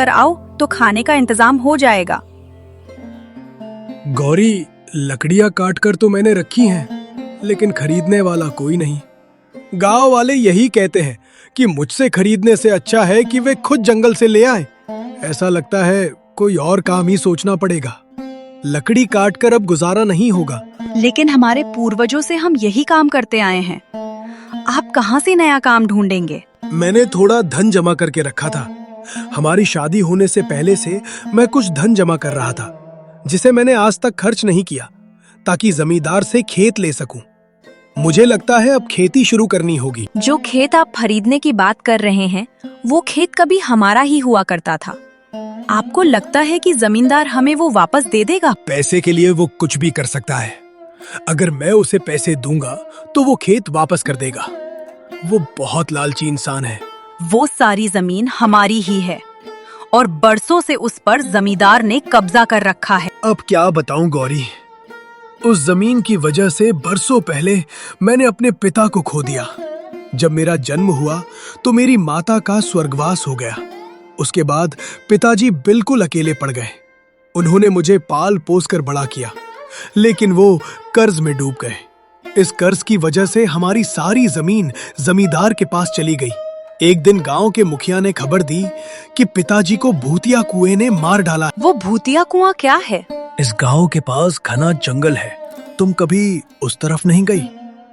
पर आओ तो खाने का इंतजाम हो जाएगा। गौरी, लकड़ियां काट कर तो मैंने रखी हैं, लेकिन खरीदने वाला कोई नहीं। गांव वाले यही कहते हैं कि मुझसे खरीदने से अच्छा है कि वे खुद जंगल से ले आए। ऐसा लगता है कोई और काम ही सोचना पड़ेगा। लकड़ी काट कर अब गुजारा नहीं होगा। लेकिन हमारे पूर्वजों से हम यही काम करते आए हैं। आप कहाँ से नया काम ढूंढेंगे? मैंने थोड़ा धन जमा करके रखा था। हमारी शादी होने से पहले से मैं कुछ धन जमा कर रहा था, जिसे मैंने आज तक खर्च नहीं किया, ताकि जमींदार से खेत ले सकूं। मुझे लगता है अब खेती शुरू करनी होगी। जो खेत आप खरीदने की बात कर रहे हैं, वो खेत कभी हमारा ही हुआ करता था। आपको लगता है कि जमींदार हमें वो वापस दे देगा? पैसे के लिए वो कुछ भी कर सकता है। अगर मैं उसे पैसे दूंगा तो वो खेत वापस कर देगा। वो बहुत लालची इंसान है। वो सारी जमीन हमारी ही है और बरसों से उस पर जमींदार ने कब्जा कर रखा है। अब क्या बताऊं गौरी, उस जमीन की वजह से बरसों पहले मैंने अपने पिता को खो दिया। जब मेरा जन्म हुआ तो मेरी माता का स्वर्गवास हो गया। उसके बाद पिताजी बिल्कुल अकेले पड़ गए। उन्होंने मुझे पाल पोस कर बड़ा किया, लेकिन वो कर्ज में डूब गए। इस कर्ज की वजह से हमारी सारी जमीन जमींदार के पास चली गई। एक दिन गांव के मुखिया ने खबर दी कि पिताजी को भूतिया कुएं ने मार डाला। वो भूतिया कुआं क्या है? इस गांव के पास घना जंगल है। तुम कभी उस तरफ नहीं गई?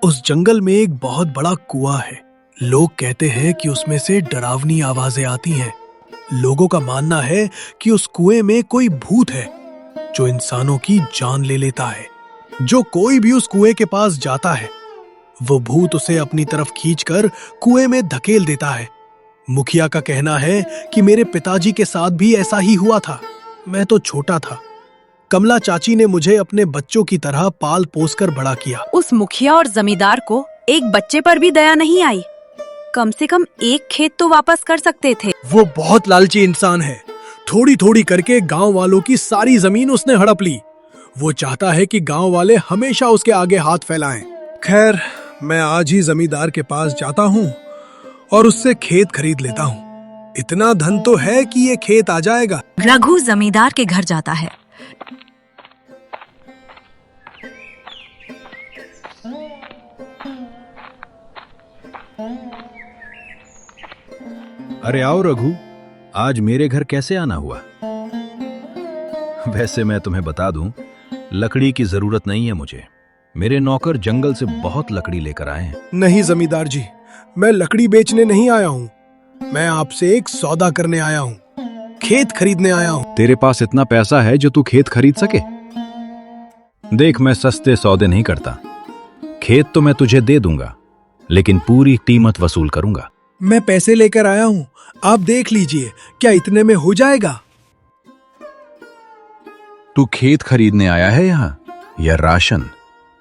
उस जंगल में एक बहुत बड़ा कुआं है। लोग कहते हैं कि उसमें से डरावनी आवाजें आती हैं। लोगों का मानना है कि उस कुएं में कोई भूत है जो इंसानों की जान ले लेता है। जो कोई भी उस कुएं के पास जाता है, वो भूत उसे अपनी तरफ खींचकर कुएं में धकेल देता है। मुखिया का कहना है कि मेरे पिताजी के साथ भी ऐसा ही हुआ था। मैं तो छोटा था। कमला चाची ने मुझे अपने बच्चों की तरह पाल पोस कर बड़ा किया। उस मुखिया और जमींदार को एक बच्चे पर भी दया नहीं आई। कम से कम एक खेत तो वापस कर सकते थे। वो बहुत लालची इंसान है। थोड़ी थोड़ी करके गांव वालों की सारी जमीन उसने हड़प ली। वो चाहता है कि गांव वाले हमेशा उसके आगे हाथ फैलाएं। खैर, मैं आज ही जमींदार के पास जाता हूँ और उससे खेत खरीद लेता हूँ। इतना धन तो है कि ये खेत आ जाएगा। रघु जमींदार के घर जाता है। अरे आओ रघु, आज मेरे घर कैसे आना हुआ? वैसे मैं तुम्हें बता दूं, लकड़ी की जरूरत नहीं है मुझे। मेरे नौकर जंगल से बहुत लकड़ी लेकर आए हैं। नहीं जमींदार जी, मैं लकड़ी बेचने नहीं आया हूँ। मैं आपसे एक सौदा करने आया हूँ। खेत खरीदने आया हूँ। तेरे पास इतना पैसा है जो तू खेत खरीद सके? देख, मैं सस्ते सौदे नहीं करता। खेत तो मैं तुझे दे दूंगा, लेकिन पूरी कीमत वसूल करूंगा। मैं पैसे लेकर आया हूँ, आप देख लीजिए, क्या इतने में हो जाएगा? तू खेत खरीदने आया है यहाँ या राशन?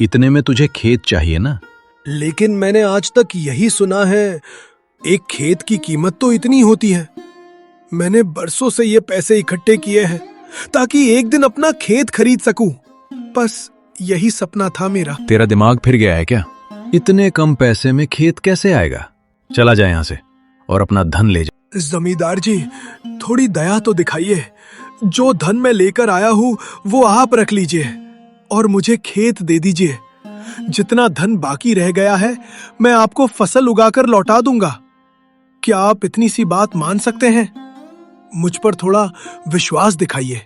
इतने में तुझे खेत चाहिए ना? लेकिन मैंने आज तक यही सुना है, एक खेत की कीमत तो इतनी होती है। मैंने बरसों से ये पैसे इकट्ठे किए हैं ताकि एक दिन अपना खेत खरीद सकूं। बस यही सपना था मेरा। तेरा दिमाग फिर गया है क्या? इतने कम पैसे में खेत कैसे आएगा? चला जाए यहाँ से और अपना धन ले जा। जमींदार जी, थोड़ी दया तो दिखाइए। जो धन मैं लेकर आया हूँ वो आप रख लीजिए और मुझे खेत दे दीजिए। जितना धन बाकी रह गया है मैं आपको फसल उगाकर लौटा दूंगा। क्या आप इतनी सी बात मान सकते हैं? मुझ पर थोड़ा विश्वास दिखाइए।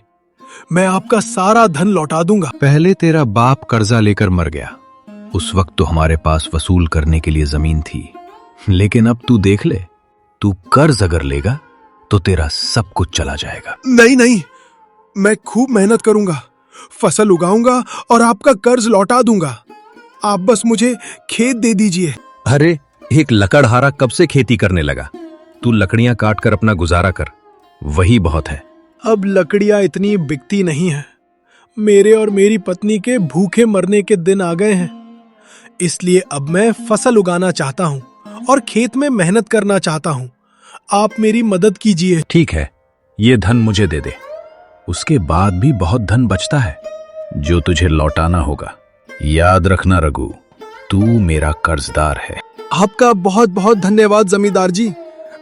मैं आपका सारा धन लौटा दूंगा। पहले तेरा बाप कर्जा लेकर मर गया। उस वक्त तो हमारे पास वसूल करने के लिए जमीन थी, लेकिन अब तू देख ले, तू कर्ज अगर लेगा तो तेरा सब कुछ चला जाएगा। नहीं नहीं, मैं खूब मेहनत करूंगा, फसल उगाऊंगा और आपका कर्ज लौटा दूंगा। आप बस मुझे खेत दे दीजिए। अरे, एक लकड़हारा कब से खेती करने लगा? तू लकड़ियां काट कर अपना गुजारा कर, वही बहुत है। अब लकड़ियां इतनी बिकती नहीं है। मेरे और मेरी पत्नी के भूखे मरने के दिन आ गए हैं। इसलिए अब मैं फसल उगाना चाहता हूँ और खेत में मेहनत करना चाहता हूँ। आप मेरी मदद कीजिए। ठीक है, ये धन मुझे दे दे। उसके बाद भी बहुत धन बचता है जो तुझे लौटाना होगा। याद रखना रघु, तू मेरा कर्जदार है। आपका बहुत बहुत धन्यवाद जमींदार जी।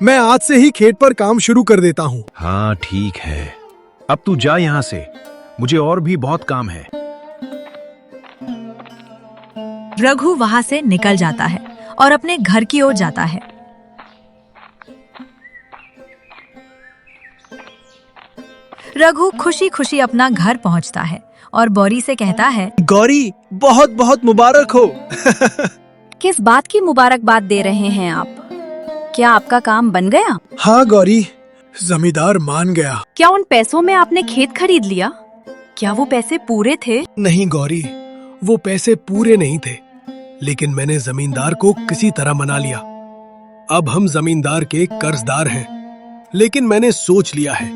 मैं आज से ही खेत पर काम शुरू कर देता हूँ। हाँ ठीक है, अब तू जा यहाँ से, मुझे और भी बहुत काम है। रघु वहां से निकल जाता है और अपने घर की ओर जाता है। रघु खुशी खुशी अपना घर पहुंचता है और गौरी से कहता है, गौरी, बहुत बहुत मुबारक हो। किस बात की मुबारकबाद दे रहे हैं आप? क्या आपका काम बन गया? हाँ गौरी, जमींदार मान गया। क्या उन पैसों में आपने खेत खरीद लिया? क्या वो पैसे पूरे थे? नहीं गौरी, वो पैसे पूरे नहीं थे, लेकिन मैंने जमींदार को किसी तरह मना लिया। अब हम जमींदार के कर्जदार हैं, लेकिन मैंने सोच लिया है,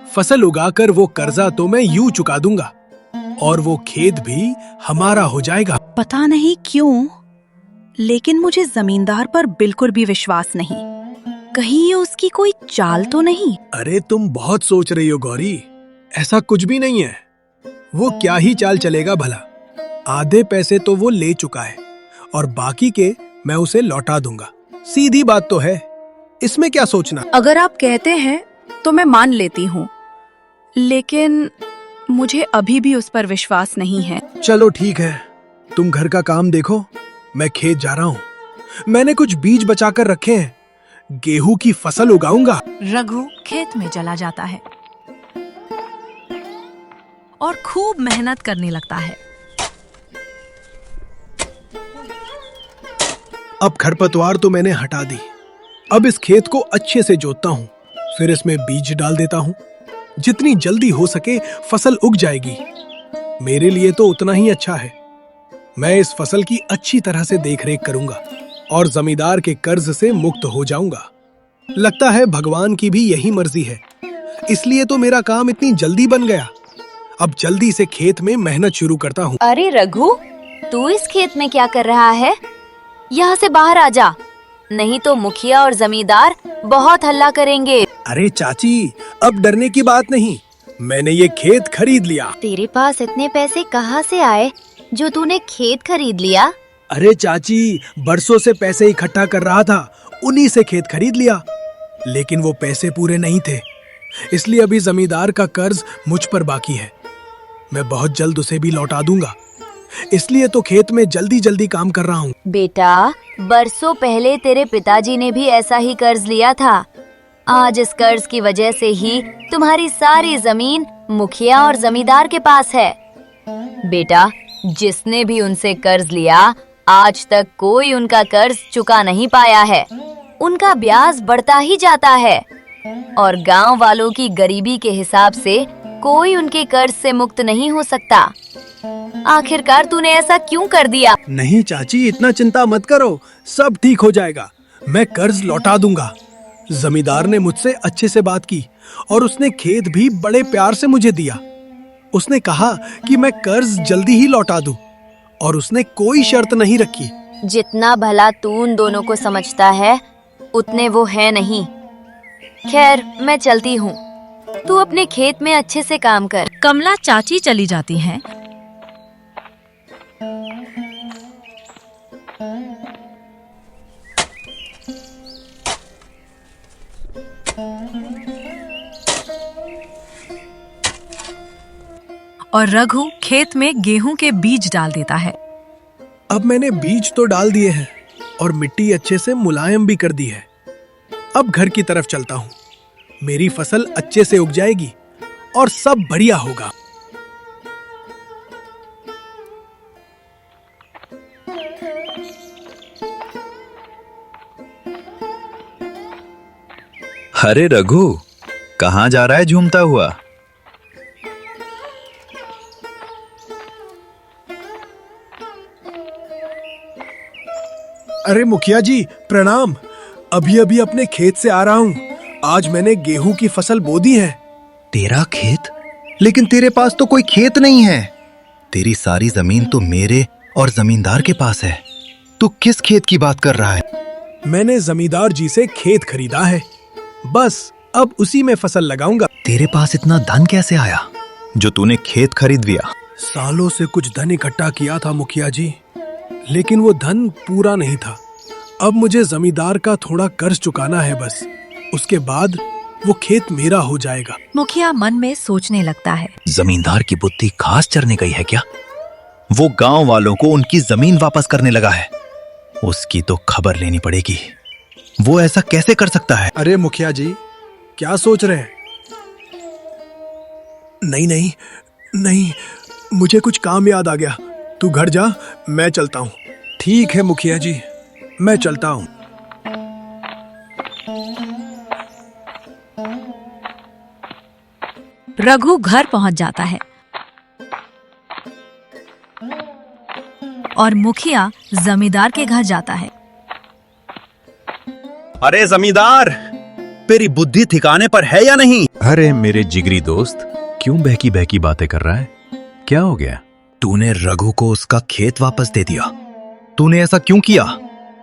फसल उगाकर वो कर्जा तो मैं यूं चुका दूंगा और वो खेत भी हमारा हो जाएगा। पता नहीं क्यों, लेकिन मुझे जमींदार पर बिल्कुल भी विश्वास नहीं। कहीं ये उसकी कोई चाल तो नहीं? अरे तुम बहुत सोच रही हो गौरी, ऐसा कुछ भी नहीं है। वो क्या ही चाल चलेगा भला। आधे पैसे तो वो ले चुका है और बाकी के मैं उसे लौटा दूंगा। सीधी बात तो है, इसमें क्या सोचना। अगर आप कहते हैं तो मैं मान लेती हूँ, लेकिन मुझे अभी भी उस पर विश्वास नहीं है। चलो ठीक है, तुम घर का काम देखो, मैं खेत जा रहा हूँ। मैंने कुछ बीज बचाकर रखे हैं, गेहूं की फसल उगाऊंगा। रघु खेत में चला जाता है और खूब मेहनत करने लगता है। अब खरपतवार तो मैंने हटा दी। अब इस खेत को अच्छे से जोतता हूँ, फिर इसमें बीज डाल देता हूँ। जितनी जल्दी हो सके फसल उग जाएगी, मेरे लिए तो उतना ही अच्छा है। मैं इस फसल की अच्छी तरह से देखरेख करूंगा और जमींदार के कर्ज से मुक्त हो जाऊंगा। लगता है भगवान की भी यही मर्जी है, इसलिए तो मेरा काम इतनी जल्दी बन गया। अब जल्दी से खेत में मेहनत शुरू करता हूँ। अरे रघु, तू इस खेत में क्या कर रहा है? यहाँ से बाहर आ जा, नहीं तो मुखिया और जमींदार बहुत हल्ला करेंगे। अरे चाची, अब डरने की बात नहीं, मैंने ये खेत खरीद लिया। तेरे पास इतने पैसे कहाँ से आए जो तूने खेत खरीद लिया? अरे चाची, बरसों से पैसे इकट्ठा कर रहा था, उन्हीं से खेत खरीद लिया। लेकिन वो पैसे पूरे नहीं थे, इसलिए अभी जमींदार का कर्ज मुझ पर बाकी है। मैं बहुत जल्द उसे भी लौटा दूंगा, इसलिए तो खेत में जल्दी जल्दी काम कर रहा हूँ। बेटा, बरसों पहले तेरे पिताजी ने भी ऐसा ही कर्ज लिया था। आज इस कर्ज की वजह से ही तुम्हारी सारी जमीन मुखिया और जमींदार के पास है। बेटा, जिसने भी उनसे कर्ज लिया, आज तक कोई उनका कर्ज चुका नहीं पाया है। उनका ब्याज बढ़ता ही जाता है और गांव वालों की गरीबी के हिसाब से कोई उनके कर्ज से मुक्त नहीं हो सकता। आखिरकार तूने ऐसा क्यों कर दिया? नहीं चाची, इतना चिंता मत करो, सब ठीक हो जाएगा। मैं कर्ज लौटा दूंगा। जमींदार ने मुझसे अच्छे से बात की और उसने खेत भी बड़े प्यार से मुझे दिया। उसने कहा कि मैं कर्ज जल्दी ही लौटा दूं और उसने कोई शर्त नहीं रखी। जितना भला तू उन दोनों को समझता है, उतने वो है नहीं। खैर, मैं चलती हूँ, तू अपने खेत में अच्छे से काम कर। कमला चाची चली जाती हैं। और रघु खेत में गेहूं के बीज डाल देता है। अब मैंने बीज तो डाल दिए हैं और मिट्टी अच्छे से मुलायम भी कर दी है। अब घर की तरफ चलता हूँ, मेरी फसल अच्छे से उग जाएगी और सब बढ़िया होगा। अरे रघु, कहाँ जा रहा है झूमता हुआ? अरे मुखिया जी, प्रणाम। अभी अभी अपने खेत से आ रहा हूँ। आज मैंने गेहूं की फसल बो दी है। तेरा खेत? लेकिन तेरे पास तो कोई खेत नहीं है। तेरी सारी जमीन तो मेरे और जमींदार के पास है। तू किस खेत की बात कर रहा है? मैंने जमींदार जी से खेत खरीदा है, बस अब उसी में फसल लगाऊंगा। तेरे पास इतना धन कैसे आया जो तूने खेत खरीद लिया? सालों से कुछ धन इकट्ठा किया था मुखिया जी, लेकिन वो धन पूरा नहीं था। अब मुझे जमींदार का थोड़ा कर्ज चुकाना है बस। उसके बाद वो खेत मेरा हो जाएगा। मुखिया मन में सोचने लगता है। जमींदार की बुद्धि घास चरने गई है क्या? वो गांव वालों को उनकी जमीन वापस करने लगा है। उसकी तो खबर लेनी पड़ेगी। वो ऐसा कैसे कर सकता है? अरे मुखिया जी, क्या सोच रहे हैं? नहीं नहीं नहीं, मुझे कुछ काम याद आ गया। तू घर जा, मैं चलता हूँ। ठीक है मुखिया जी, मैं चलता हूँ। रघु घर पहुंच जाता है और मुखिया जमींदार के घर जाता है। अरे जमींदार, तेरी बुद्धि ठिकाने पर है या नहीं? अरे मेरे जिगरी दोस्त, क्यों बहकी बहकी बातें कर रहा है? क्या हो गया? तूने रघु को उसका खेत वापस दे दिया। तूने ऐसा क्यों किया?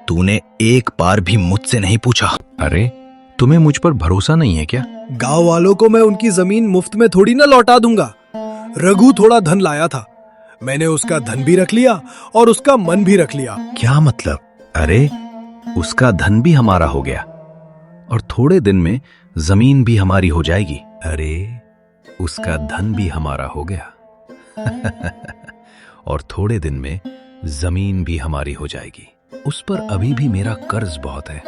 तूने एक बार भी मुझसे नहीं पूछा। अरे तुम्हें मुझ पर भरोसा नहीं है क्या? गांव वालों को मैं उनकी जमीन मुफ्त में थोड़ी ना लौटा दूंगा। रघु थोड़ा धन लाया था, मैंने उसका धन भी रख लिया और उसका मन भी रख लिया। क्या मतलब? अरे उसका धन भी हमारा हो गया और थोड़े दिन में जमीन भी हमारी हो जाएगी। अरे उसका धन भी हमारा हो गया और थोड़े दिन में जमीन भी हमारी हो जाएगी। उस पर अभी भी मेरा कर्ज बहुत है।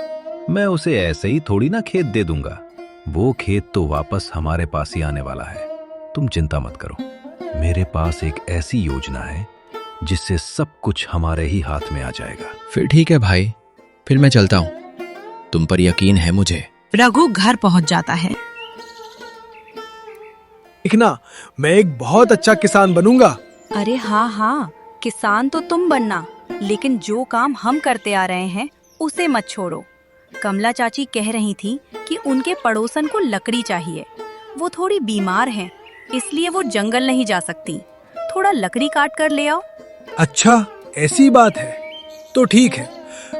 मैं उसे ऐसे ही थोड़ी ना खेत दे दूंगा। वो खेत तो वापस हमारे पास ही आने वाला है। तुम चिंता मत करो। मेरे पास एक ऐसी योजना है जिससे सब कुछ हमारे ही हाथ में आ जाएगा। फिर ठीक है भाई, फिर मैं चलता हूँ। तुम पर यकीन है मुझे। रघु घर पहुंच जाता है। देखना, मैं एक बहुत अच्छा किसान बनूंगा। अरे हाँ हाँ, किसान तो तुम बनना, लेकिन जो काम हम करते आ रहे हैं उसे मत छोड़ो। कमला चाची कह रही थी कि उनके पड़ोसन को लकड़ी चाहिए। वो थोड़ी बीमार हैं, इसलिए वो जंगल नहीं जा सकती। थोड़ा लकड़ी काट कर ले आओ। अच्छा, ऐसी बात है तो ठीक है।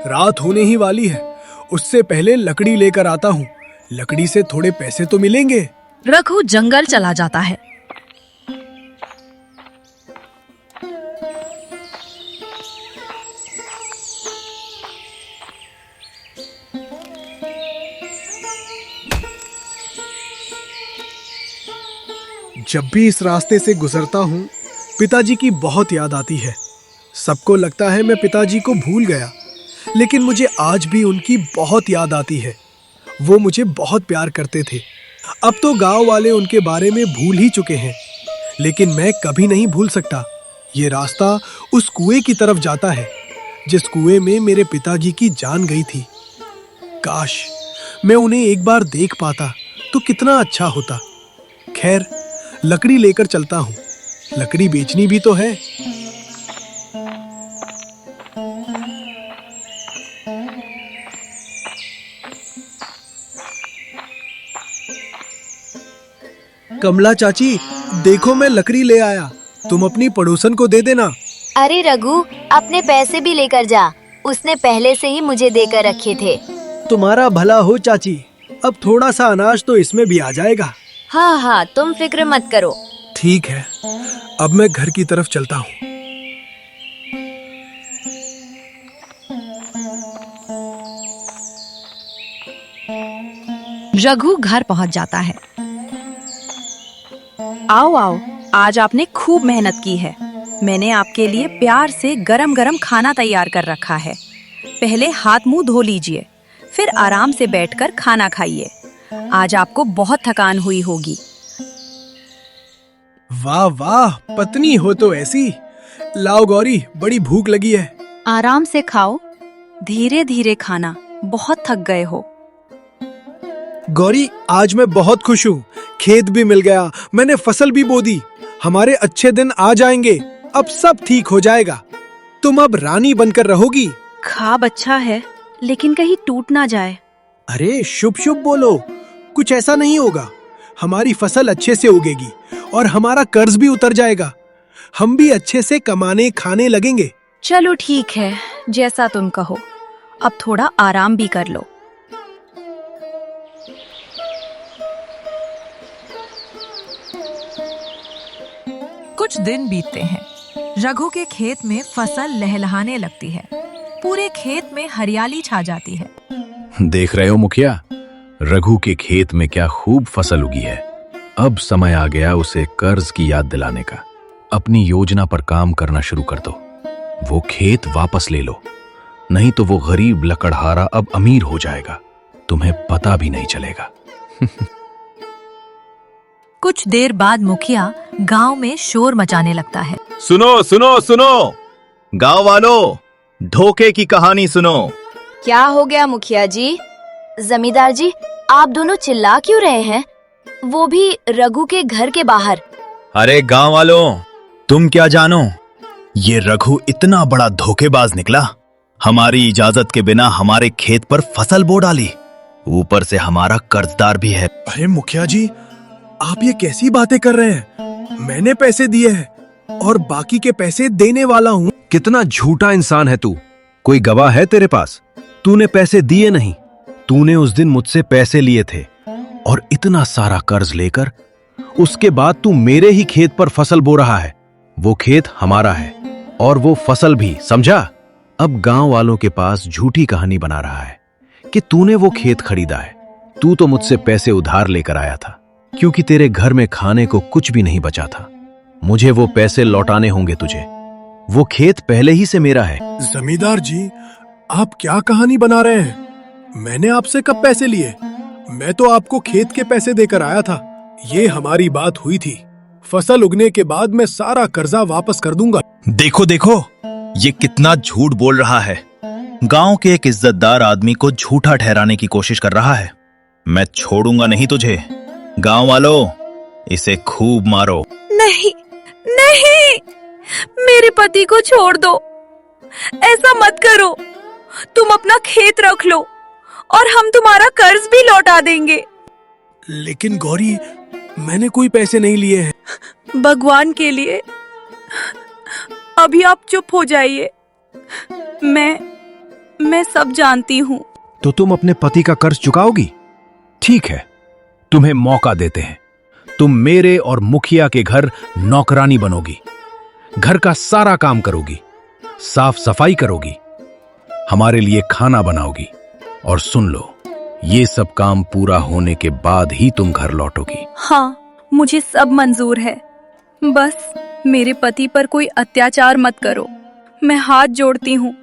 रात होने ही वाली है, उससे पहले लकड़ी लेकर आता हूँ। लकड़ी से थोड़े पैसे तो मिलेंगे। रघु जंगल चला जाता है। जब भी इस रास्ते से गुजरता हूँ, पिताजी की बहुत याद आती है। सबको लगता है मैं पिताजी को भूल गया, लेकिन मुझे आज भी उनकी बहुत याद आती है। वो मुझे बहुत प्यार करते थे। अब तो गांव वाले उनके बारे में भूल ही चुके हैं, लेकिन मैं कभी नहीं भूल सकता। ये रास्ता उस कुएं की तरफ जाता है जिस कुएं में मेरे पिताजी की जान गई थी। काश मैं उन्हें एक बार देख पाता तो कितना अच्छा होता। खैर, लकड़ी लेकर चलता हूँ। लकड़ी बेचनी भी तो है। कमला चाची, देखो मैं लकड़ी ले आया। तुम अपनी पड़ोसन को दे देना। अरे रघु, अपने पैसे भी लेकर जा। उसने पहले से ही मुझे देकर रखे थे। तुम्हारा भला हो चाची, अब थोड़ा सा अनाज तो इसमें भी आ जाएगा। हाँ हाँ, तुम फिक्र मत करो। ठीक है, अब मैं घर की तरफ चलता हूँ। रघु घर पहुंच जाता है। आओ आओ, आज आपने खूब मेहनत की है। मैंने आपके लिए प्यार से गरम गरम खाना तैयार कर रखा है। पहले हाथ मुंह धो लीजिए, फिर आराम से बैठकर खाना खाइए। आज आपको बहुत थकान हुई होगी। वाह वाह, पत्नी हो तो ऐसी। लाओ गौरी, बड़ी भूख लगी है। आराम से खाओ, धीरे धीरे खाना, बहुत थक गए हो। गौरी, आज मैं बहुत खुश हूँ। खेत भी मिल गया, मैंने फसल भी बो दी। हमारे अच्छे दिन आ जाएंगे। अब सब ठीक हो जाएगा। तुम अब रानी बनकर रहोगी। खाब अच्छा है, लेकिन कहीं टूट ना जाए। अरे शुभ शुभ बोलो, कुछ ऐसा नहीं होगा। हमारी फसल अच्छे से उगेगी और हमारा कर्ज भी उतर जाएगा। हम भी अच्छे से कमाने खाने लगेंगे। चलो ठीक है, जैसा तुम कहो। अब थोड़ा आराम भी कर लो। कुछ दिन बीतते हैं। रघु के खेत में फसल लहलहाने लगती है। पूरे खेत में हरियाली छा जाती है। देख रहे हो मुखिया, रघु के खेत में क्या खूब फसल उगी है। अब समय आ गया उसे कर्ज की याद दिलाने का। अपनी योजना पर काम करना शुरू कर दो। वो खेत वापस ले लो, नहीं तो वो गरीब लकड़हारा अब अमीर हो जाएगा, तुम्हें पता भी नहीं चलेगा। कुछ देर बाद मुखिया गांव में शोर मचाने लगता है। सुनो सुनो सुनो, गांव वालों, धोखे की कहानी सुनो। क्या हो गया मुखिया जी? जमींदार जी, आप दोनों चिल्ला क्यों रहे हैं? वो भी रघु के घर के बाहर। अरे गांव वालों, तुम क्या जानो, ये रघु इतना बड़ा धोखेबाज निकला। हमारी इजाजत के बिना हमारे खेत पर फसल बो डाली, ऊपर से हमारा कर्जदार भी है। अरे मुखिया जी, आप ये कैसी बातें कर रहे हैं? मैंने पैसे दिए हैं और बाकी के पैसे देने वाला हूँ। कितना झूठा इंसान है तू। कोई गवाह है तेरे पास? तूने पैसे दिए नहीं, तूने उस दिन मुझसे पैसे लिए थे और इतना सारा कर्ज लेकर उसके बाद तू मेरे ही खेत पर फसल बो रहा है। वो खेत हमारा है और वो फसल भी, समझा? अब गांव वालों के पास झूठी कहानी बना रहा है कि तूने वो खेत खरीदा है। तू तो मुझसे पैसे उधार लेकर आया था, क्योंकि तेरे घर में खाने को कुछ भी नहीं बचा था। मुझे वो पैसे लौटाने होंगे तुझे। वो खेत पहले ही से मेरा है। जमींदार जी, आप क्या कहानी बना रहे हैं? मैंने आपसे कब पैसे लिए? मैं तो आपको खेत के पैसे देकर आया था। ये हमारी बात हुई थी। फसल उगने के बाद मैं सारा कर्जा वापस कर दूंगा। देखो देखो, ये कितना झूठ बोल रहा है। गांव के एक इज्जतदार आदमी को झूठा ठहराने की कोशिश कर रहा है। मैं छोड़ूंगा नहीं तुझे। गांव वालों, इसे खूब मारो। नहीं नहीं, मेरे पति को छोड़ दो। ऐसा मत करो। तुम अपना खेत रख लो और हम तुम्हारा कर्ज भी लौटा देंगे। लेकिन गौरी, मैंने कोई पैसे नहीं लिए हैं। भगवान के लिए अभी आप चुप हो जाइए। मैं सब जानती हूँ। तो तुम अपने पति का कर्ज चुकाओगी? ठीक है, तुम्हें मौका देते हैं। तुम मेरे और मुखिया के घर नौकरानी बनोगी, घर का सारा काम करोगी, साफ सफाई करोगी, हमारे लिए खाना बनाओगी। और सुन लो, ये सब काम पूरा होने के बाद ही तुम घर लौटोगी। हाँ, मुझे सब मंजूर है। बस मेरे पति पर कोई अत्याचार मत करो। मैं हाथ जोड़ती हूँ,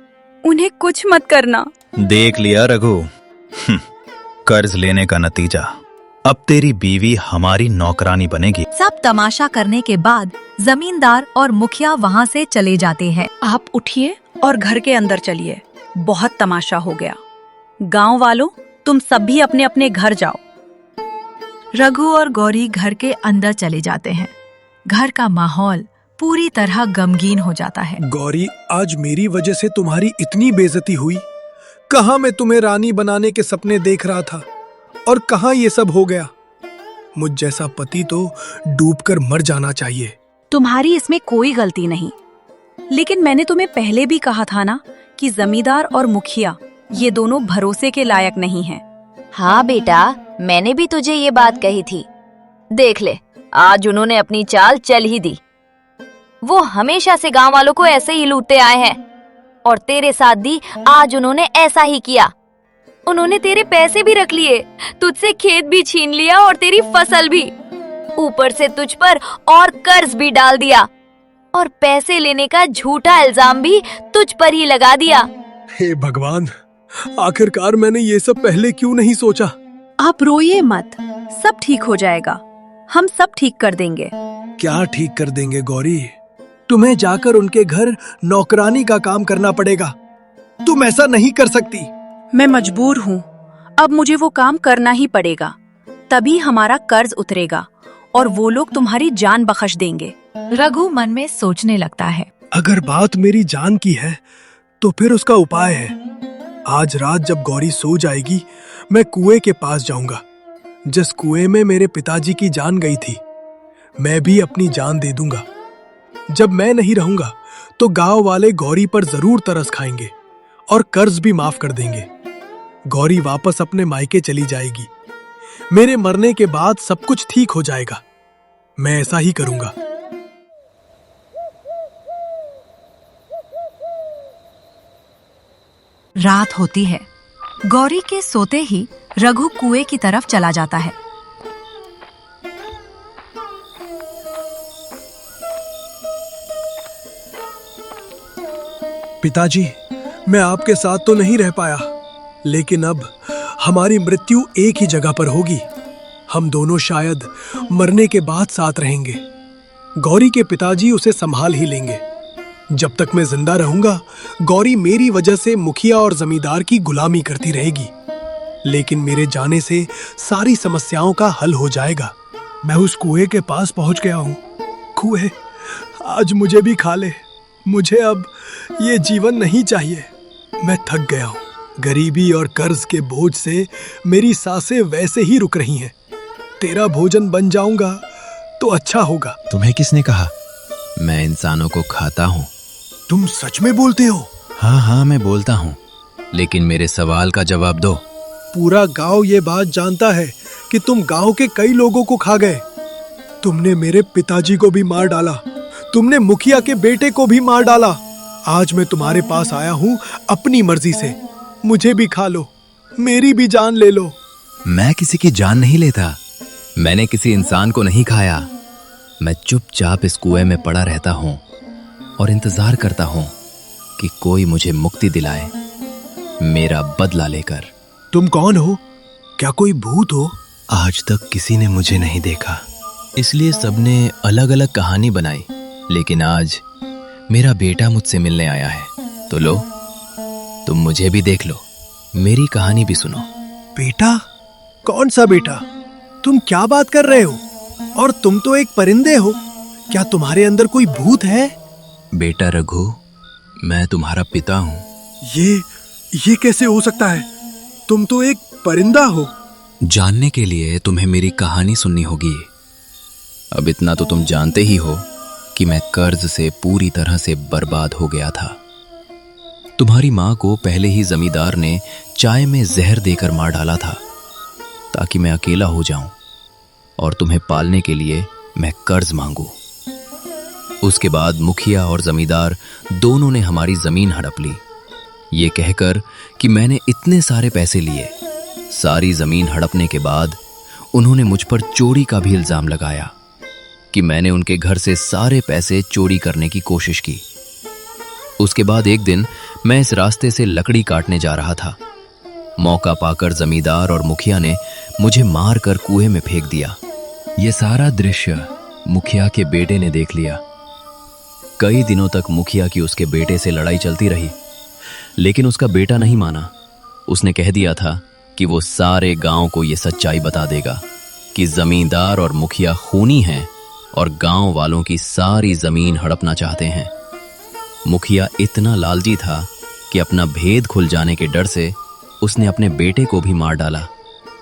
उन्हें कुछ मत करना। देख लिया रघु, कर्ज लेने का नतीजा। अब तेरी बीवी हमारी नौकरानी बनेगी। सब तमाशा करने के बाद जमींदार और मुखिया वहाँ से चले जाते हैं। आप उठिए और घर के अंदर चलिए। बहुत तमाशा हो गया। गांव वालों, तुम सब भी अपने अपने घर जाओ। रघु और गौरी घर के अंदर चले जाते हैं। घर का माहौल पूरी तरह गमगीन हो जाता है। गौरी, आज मेरी वजह से तुम्हारी इतनी बेइज्जती हुई। कहाँ मैं तुम्हें रानी बनाने के सपने देख रहा था और कहाँ ये सब हो गया। मुझ जैसा पति तो डूबकर मर जाना चाहिए। तुम्हारी इसमें कोई गलती नहीं, लेकिन मैंने तुम्हें पहले भी कहा था ना कि जमींदार और मुखिया ये दोनों भरोसे के लायक नहीं हैं। हाँ बेटा, मैंने भी तुझे ये बात कही थी। देख ले, आज उन्होंने अपनी चाल चल ही दी। वो हमेशा से गांव वालों को ऐसे ही लूटते आए हैं और तेरे साथ भी आज उन्होंने ऐसा ही किया। उन्होंने तेरे पैसे भी रख लिए, तुझसे खेत भी छीन लिया और तेरी फसल भी। ऊपर से तुझ पर और कर्ज भी डाल दिया और पैसे लेने का झूठा इल्जाम भी तुझ पर ही लगा दिया। हे भगवान, आखिरकार मैंने ये सब पहले क्यों नहीं सोचा। आप रोइए मत, सब ठीक हो जाएगा। हम सब ठीक कर देंगे। क्या ठीक कर देंगे गौरी? तुम्हें जाकर उनके घर नौकरानी का काम करना पड़ेगा। तुम ऐसा नहीं कर सकती। मैं मजबूर हूँ। अब मुझे वो काम करना ही पड़ेगा, तभी हमारा कर्ज उतरेगा और वो लोग तुम्हारी जान बख्श देंगे। रघु मन में सोचने लगता है। अगर बात मेरी जान की है तो फिर उसका उपाय है। आज रात जब गौरी सो जाएगी, मैं कुएं के पास जाऊंगा। जिस कुएं में मेरे पिताजी की जान गई थी, मैं भी अपनी जान दे दूंगा। जब मैं नहीं रहूंगा तो गांव वाले गौरी पर जरूर तरस खाएंगे और कर्ज भी माफ कर देंगे। गौरी वापस अपने मायके चली जाएगी। मेरे मरने के बाद सब कुछ ठीक हो जाएगा। मैं ऐसा ही करूंगा। रात होती है। गौरी के सोते ही रघु कुएं की तरफ चला जाता है। पिताजी, मैं आपके साथ तो नहीं रह पाया, लेकिन अब हमारी मृत्यु एक ही जगह पर होगी। हम दोनों शायद मरने के बाद साथ रहेंगे। गौरी के पिताजी उसे संभाल ही लेंगे। जब तक मैं जिंदा रहूंगा, गौरी मेरी वजह से मुखिया और जमींदार की गुलामी करती रहेगी। लेकिन मेरे जाने से सारी समस्याओं का हल हो जाएगा। मैं उस कुएं के पास पहुंच गया हूं। कुएं, आज मुझे भी खा ले। मुझे अब ये जीवन नहीं चाहिए। मैं थक गया हूं। गरीबी और कर्ज के बोझ से मेरी सांसें वैसे ही रुक रही हैं। तेरा भोजन बन जाऊंगा तो अच्छा होगा। तुम्हें किसने कहा मैं इंसानों को खाता हूँ? तुम सच में बोलते हो? हाँ, मैं बोलता हूँ, लेकिन मेरे सवाल का जवाब दो। पूरा गांव ये बात जानता है कि तुम गांव के कई लोगों को खा गए। तुमने मेरे पिताजी को भी मार डाला। तुमने मुखिया के बेटे को भी मार डाला। आज मैं तुम्हारे पास आया हूँ अपनी मर्जी से। मुझे भी खा लो, मेरी भी जान ले लो। मैं किसी की जान नहीं लेता। मैंने किसी इंसान को नहीं खाया। मैं चुपचाप इस कुएं में पड़ा रहता हूँ और इंतजार करता हूँ कि कोई मुझे मुक्ति दिलाए, मेरा बदला लेकर। तुम कौन हो? क्या कोई भूत हो? आज तक किसी ने मुझे नहीं देखा, इसलिए सबने अलग अलग कहानी बनाई। लेकिन आज मेरा बेटा मुझसे मिलने आया है, तो लो, तुम मुझे भी देख लो, मेरी कहानी भी सुनो। बेटा? कौन सा बेटा? तुम क्या बात कर रहे हो? और तुम तो एक परिंदे हो। क्या तुम्हारे अंदर कोई भूत है? बेटा रघु, मैं तुम्हारा पिता हूँ। ये कैसे हो सकता है? तुम तो एक परिंदा हो। जानने के लिए तुम्हें मेरी कहानी सुननी होगी। अब इतना तो तुम जानते ही हो कि मैं कर्ज से पूरी तरह से बर्बाद हो गया था। तुम्हारी माँ को पहले ही जमींदार ने चाय में जहर देकर मार डाला था, ताकि मैं अकेला हो जाऊं और तुम्हें पालने के लिए मैं कर्ज मांगू। उसके बाद मुखिया और जमींदार दोनों ने हमारी जमीन हड़प ली, ये कहकर कि मैंने इतने सारे पैसे लिए। सारी जमीन हड़पने के बाद उन्होंने मुझ पर चोरी का भी इल्जाम लगाया कि मैंने उनके घर से सारे पैसे चोरी करने की कोशिश की। उसके बाद एक दिन मैं इस रास्ते से लकड़ी काटने जा रहा था। मौका पाकर जमींदार और मुखिया ने मुझे मार कर कुएं में फेंक दिया। ये सारा दृश्य मुखिया के बेटे ने देख लिया। कई दिनों तक मुखिया की उसके बेटे से लड़ाई चलती रही, लेकिन उसका बेटा नहीं माना। उसने कह दिया था कि वो सारे गांव को ये सच्चाई बता देगा कि जमींदार और मुखिया खूनी हैं और गांव वालों की सारी जमीन हड़पना चाहते हैं। मुखिया इतना लालची था कि अपना भेद खुल जाने के डर से उसने अपने बेटे को भी मार डाला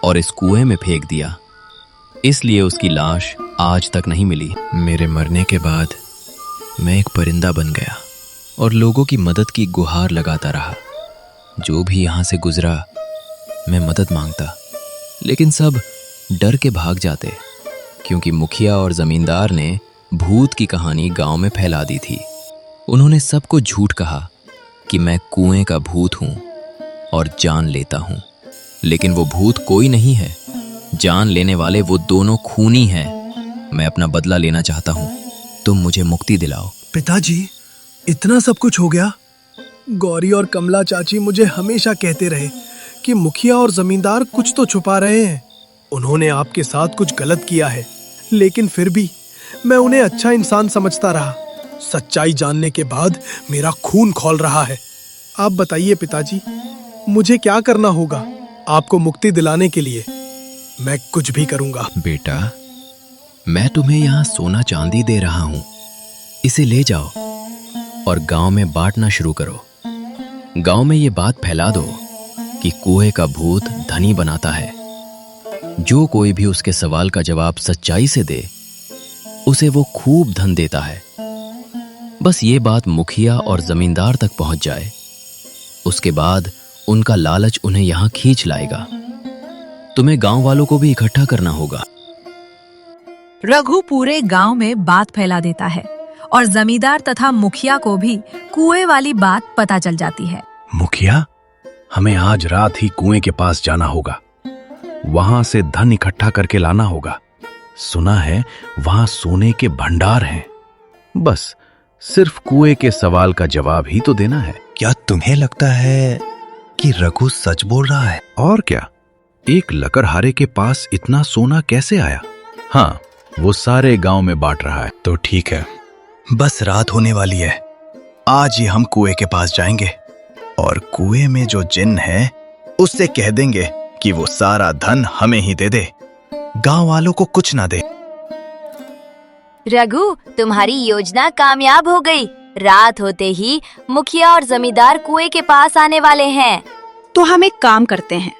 और इस कुएं में फेंक दिया। इसलिए उसकी लाश आज तक नहीं मिली। मेरे मरने के बाद मैं एक परिंदा बन गया और लोगों की मदद की गुहार लगाता रहा। जो भी यहां से गुजरा मैं मदद मांगता, लेकिन सब डर के भाग जाते, क्योंकि मुखिया और जमींदार ने भूत की कहानी गांव में फैला दी थी। उन्होंने सबको झूठ कहा कि मैं कुएं का भूत हूं और जान लेता हूं, लेकिन वो भूत कोई नहीं है। जान लेने वाले वो दोनों खूनी हैं। मैं अपना बदला लेना चाहता हूं। तुम मुझे मुक्ति दिलाओ। पिताजी, इतना सब कुछ हो गया? गौरी और कमला चाची मुझे हमेशा कहते रहे कि मुखिया और जमींदार कुछ तो छुपा रहे हैं। उन्होंने आपके साथ कुछ गलत किया है, लेकिन फिर भी मैं उन्हें अच्छा इंसान समझता रहा। सच्चाई जानने के बाद मेरा खून खौल रहा है। आप बताइए पिताजी, मुझे क्या करना होगा आपको मुक्ति दिलाने के लिए? मैं कुछ भी करूंगा। बेटा, मैं तुम्हें यहाँ सोना चांदी दे रहा हूँ। इसे ले जाओ और गांव में बांटना शुरू करो। गांव में ये बात फैला दो कि कुएं का भूत धनी बनाता है। जो कोई भी उसके सवाल का जवाब सच्चाई से दे, उसे वो खूब धन देता है। बस ये बात मुखिया और जमींदार तक पहुंच जाए, उसके बाद उनका लालच उन्हें यहां खींच लाएगा। तुम्हें गांव वालों को भी इकट्ठा करना होगा। रघु पूरे गांव में बात फैला देता है और जमींदार तथा मुखिया को भी कुएं वाली बात पता चल जाती है। मुखिया, हमें आज रात ही कुएं के पास जाना होगा। वहां से धन इकट्ठा करके लाना होगा। सुना है वहां सोने के भंडार हैं। बस सिर्फ कुएं के सवाल का जवाब ही तो देना है। क्या तुम्हें लगता है कि रघु सच बोल रहा है? और क्या, एक लकड़हारे के पास इतना सोना कैसे आया? हाँ, वो सारे गांव में बांट रहा है। तो ठीक है, बस रात होने वाली है। आज ही हम कुएं के पास जाएंगे और कुएं में जो जिन है उससे कह देंगे कि वो सारा धन हमें ही दे दे, गांव वालों को कुछ ना दे। रघु, तुम्हारी योजना कामयाब हो गई। रात होते ही मुखिया और जमींदार कुएं के पास आने वाले हैं। तो हम एक काम करते हैं,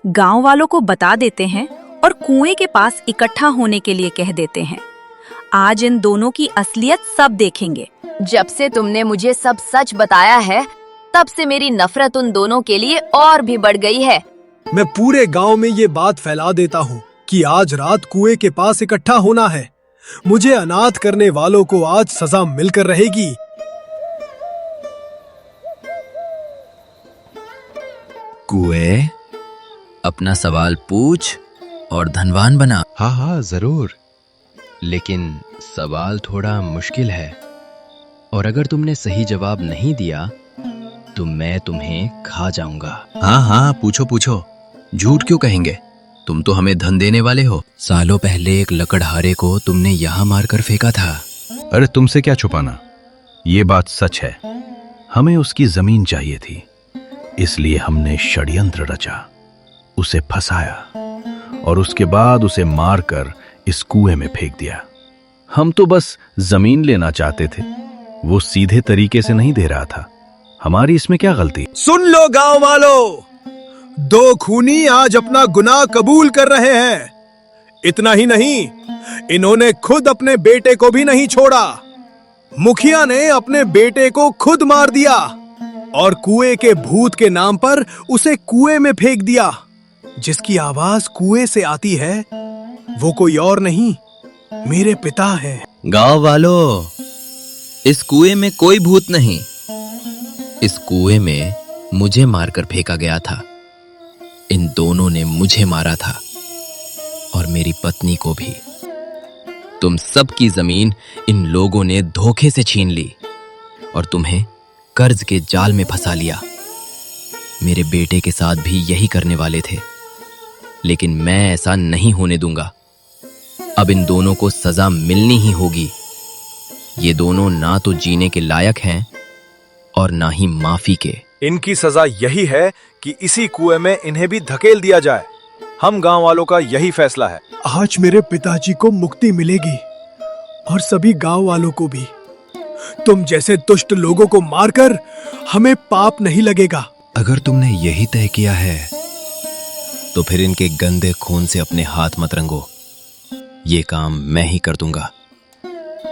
गांव वालों को बता देते हैं और कुएं के पास इकट्ठा होने के लिए कह देते हैं। आज इन दोनों की असलियत सब देखेंगे। जब से तुमने मुझे सब सच बताया है, तब से मेरी नफरत उन दोनों के लिए और भी बढ़ गई है। मैं पूरे गांव में ये बात फैला देता हूँ कि आज रात कुएं के पास इकट्ठा होना है। मुझे अनाथ करने वालों को आज सजा मिलकर रहेगी। कुएं, अपना सवाल पूछ और धनवान बना। हाँ हाँ जरूर, लेकिन सवाल थोड़ा मुश्किल है और अगर तुमने सही जवाब नहीं दिया तो मैं तुम्हें खा जाऊंगा। हाँ हाँ, पूछो पूछो, झूठ क्यों कहेंगे? तुम तो हमें धन देने वाले हो। सालों पहले एक लकड़हारे को तुमने यहाँ मारकर फेंका था। अरे तुमसे क्या छुपाना, ये बात सच है। हमें उसकी जमीन चाहिए थी, इसलिए हमने षड्यंत्र रचा, उसे फंसाया और उसके बाद उसे मारकर इस कुएं में फेंक दिया। हम तो बस जमीन लेना चाहते थे, वो सीधे तरीके से नहीं दे रहा था। हमारी इसमें क्या गलती? सुन लो गांव वालों, दो खूनी आज अपना गुनाह कबूल कर रहे हैं। इतना ही नहीं, इन्होंने खुद अपने बेटे को भी नहीं छोड़ा। मुखिया ने अपने बेटे को खुद मार दिया और कुएं के भूत के नाम पर उसे कुएं में फेंक दिया। जिसकी आवाज कुएं से आती है वो कोई और नहीं, मेरे पिता हैं। गांव वालों, इस कुएं में कोई भूत नहीं। इस कुएं में मुझे मारकर फेंका गया था। इन दोनों ने मुझे मारा था और मेरी पत्नी को भी। तुम सबकी जमीन इन लोगों ने धोखे से छीन ली और तुम्हें कर्ज के जाल में फंसा लिया। मेरे बेटे के साथ भी यही करने वाले थे, लेकिन मैं ऐसा नहीं होने दूंगा। अब इन दोनों को सजा मिलनी ही होगी। ये दोनों ना तो जीने के लायक हैं और ना ही माफी के। इनकी सजा यही है कि इसी कुएं में इन्हें भी धकेल दिया जाए। हम गांव वालों का यही फैसला है। आज मेरे पिताजी को मुक्ति मिलेगी और सभी गांव वालों को भी। तुम जैसे दुष्ट लोगों को मारकर हमें पाप नहीं लगेगा। अगर तुमने यही तय किया है तो फिर इनके गंदे खून से अपने हाथ मत रंगो। ये काम मैं ही कर दूंगा।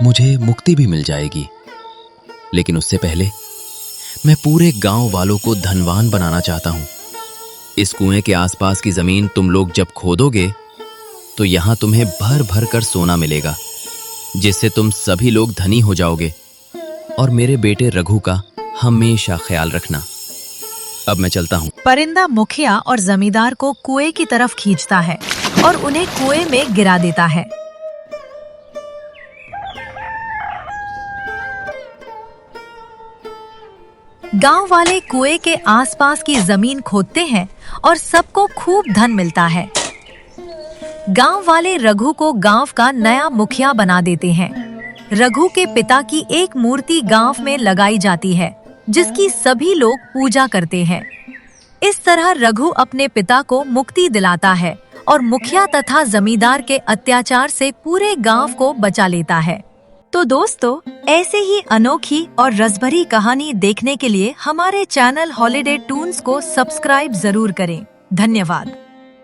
मुझे मुक्ति भी मिल जाएगी, लेकिन उससे पहले मैं पूरे गांव वालों को धनवान बनाना चाहता हूं। इस कुएं के आसपास की जमीन तुम लोग जब खोदोगे तो यहां तुम्हें भर भर कर सोना मिलेगा, जिससे तुम सभी लोग धनी हो जाओगे और मेरे बेटे रघु का हमेशा ख्याल रखना। अब मैं चलता हूं। परिंदा मुखिया और जमींदार को कुएं की तरफ खींचता है और उन्हें कुएं में गिरा देता है। गांव वाले कुएं के आसपास की जमीन खोदते हैं और सबको खूब धन मिलता है। गांव वाले रघु को गांव का नया मुखिया बना देते हैं। रघु के पिता की एक मूर्ति गांव में लगाई जाती है, जिसकी सभी लोग पूजा करते हैं। इस तरह रघु अपने पिता को मुक्ति दिलाता है और मुखिया तथा जमींदार के अत्याचार से पूरे गांव को बचा लेता है। तो दोस्तों, ऐसे ही अनोखी और रसभरी कहानी देखने के लिए हमारे चैनल हॉलिडे टून्स को सब्सक्राइब जरूर करें। धन्यवाद।